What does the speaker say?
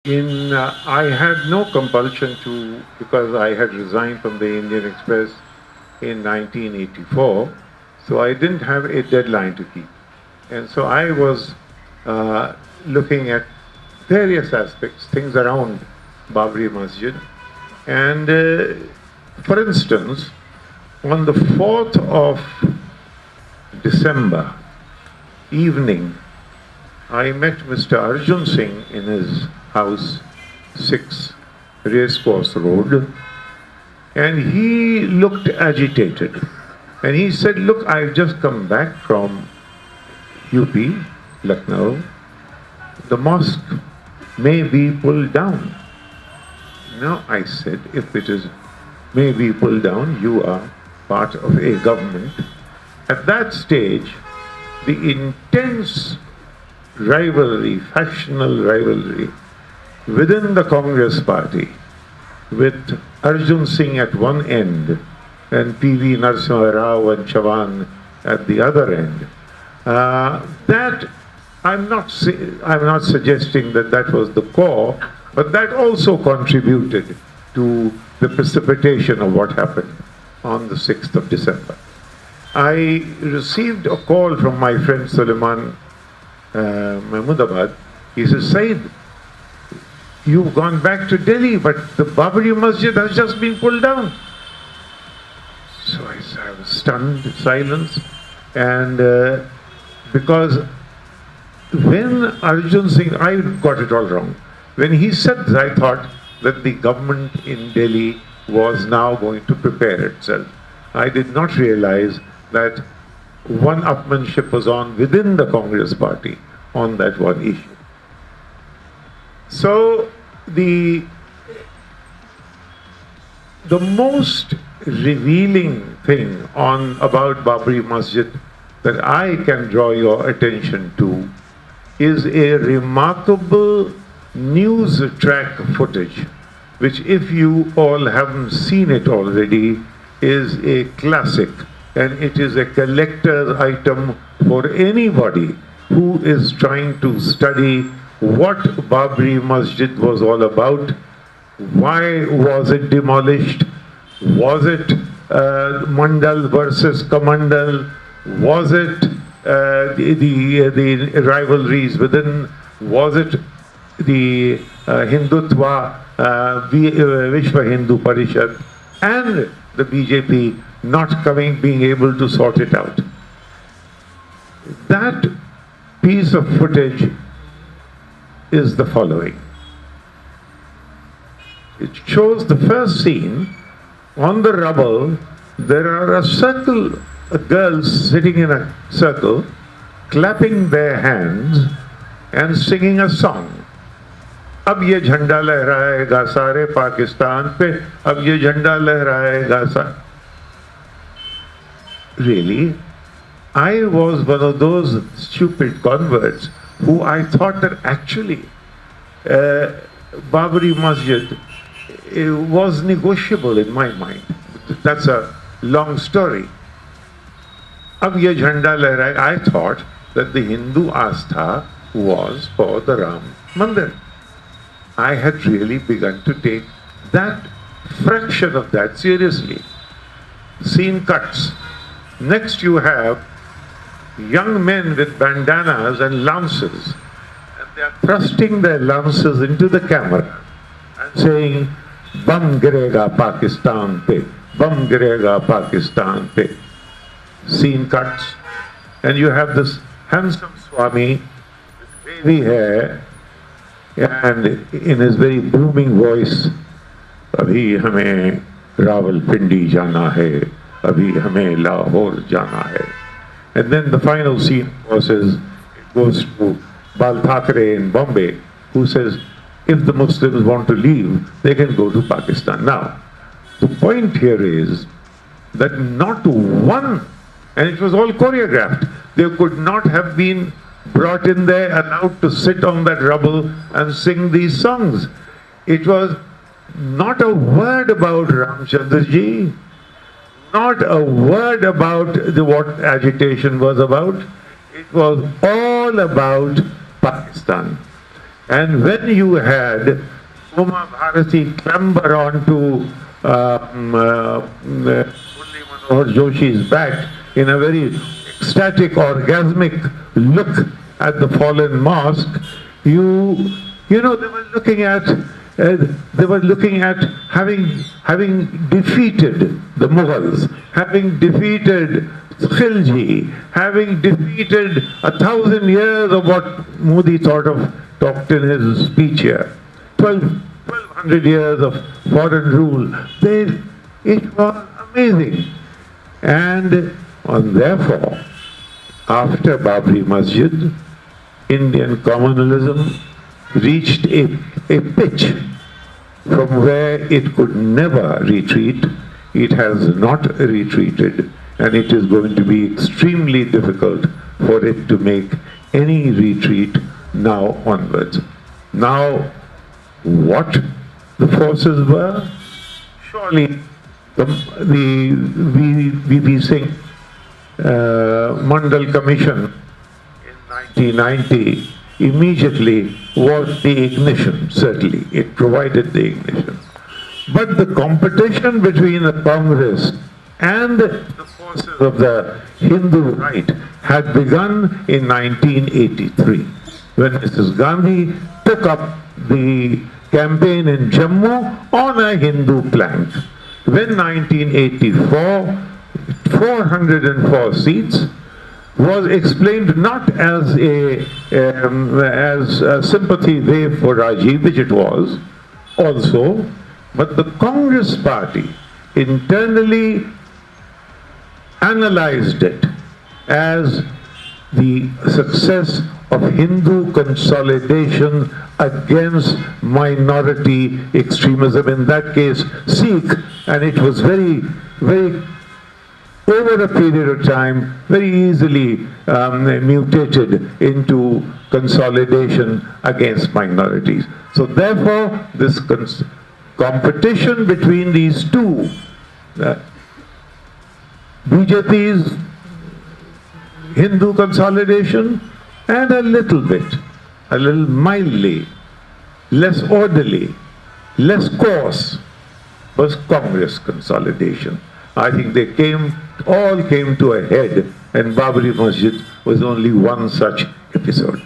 I had no compulsion to, because I had resigned from the Indian Express in 1984, so I didn't have a deadline to keep. And so I was looking at various aspects, things around Babri Masjid. And for instance, on the 4th of December evening, I met Mr. Arjun Singh in his house, 6 Racecourse Road, and he looked agitated. And he said, "Look, I've just come back from UP, Lucknow. The mosque may be pulled down." Now I said, if it is may be pulled down, you are part of a government. At that stage, the intense rivalry, factional rivalry within the Congress party, with Arjun Singh at one end and P.V. Narasimha Rao and Chavan at the other end. That I'm not suggesting that that was the core, but that also contributed to the precipitation of what happened on the 6th of December. I received a call from my friend Suleiman Mahmoodabad. He says, "Said, you've gone back to Delhi, but the Babri Masjid has just been pulled down." So I was stunned, silence, and because when Arjun Singh, I got it all wrong. When he said this, I thought that the government in Delhi was now going to prepare itself. I did not realize that one-upmanship was on within the Congress party on that one issue. So the most revealing thing about Babri Masjid that I can draw your attention to is a remarkable news track footage, which, if you all haven't seen it already, is a classic, and it is a collector's item for anybody who is trying to study what Babri Masjid was all about. Why was it demolished? Was it Mandal versus Kamandal? Was it the rivalries within? Was it the Hindutva, Vishwa Hindu Parishad, and the BJP not being able to sort it out? That piece of footage is the following. It shows the first scene. On the rubble, there are a circle of girls sitting in a circle, clapping their hands and singing a song. अब ये झंडा लहराएगा सारे पाकिस्तान पे, अब ये झंडा लहराएगा Really? I was one of those stupid converts who I thought that actually Babri Masjid was negotiable in my mind. That's a long story. Ab ye jhanda lehraye, I thought that the Hindu astha was for the Ram Mandir. I had really begun to take that fraction of that seriously. Scene cuts. Next you have young men with bandanas and lances, and they are thrusting their lances into the camera and saying, "Bam girega Pakistan pe, bam girega Pakistan pe." Scene cuts, and you have this handsome Swami with wavy hair and in his very booming voice, "Abhi hame Rawalpindi jana hai, abhi hame Lahore jana hai." And then the final scene it goes to Bal Thackeray in Bombay, who says, if the Muslims want to leave, they can go to Pakistan. Now, the point here is that not one, and it was all choreographed, they could not have been brought in there, allowed to sit on that rubble and sing these songs. It was not a word about Ramchandraji, not a word about what agitation was about. It was all about Pakistan. And when you had Uma Bharati clamber onto Murli Manohar Joshi's back in a very ecstatic, orgasmic look at the fallen mosque, you know, they were looking at having defeated the Mughals, having defeated Khilji, having defeated 1,000 years of what Modi talked in his speech here. 1,200 years of foreign rule. It was amazing. And therefore, after Babri Masjid, Indian communalism reached a pitch from where it could never retreat. It has not retreated, and it is going to be extremely difficult for it to make any retreat now onwards. Now, what the forces were? Surely the V.V. Singh Mandal Commission in 1990 immediately was the ignition, certainly. It provided the ignition. But the competition between the Congress and the forces of the Hindu right had begun in 1983, when Mrs. Gandhi took up the campaign in Jammu on a Hindu plank. When 1984, 404 seats was explained not as a sympathy wave for Rajiv, which it was also, but the Congress party internally analyzed it as the success of Hindu consolidation against minority extremism, in that case Sikh, and it was very, very, over a period of time, very easily mutated into consolidation against minorities. So therefore, this competition between these two, BJP's Hindu consolidation and a little mildly, less orderly, less coarse, was Congress consolidation. I think they all came to a head, and Babri Masjid was only one such episode.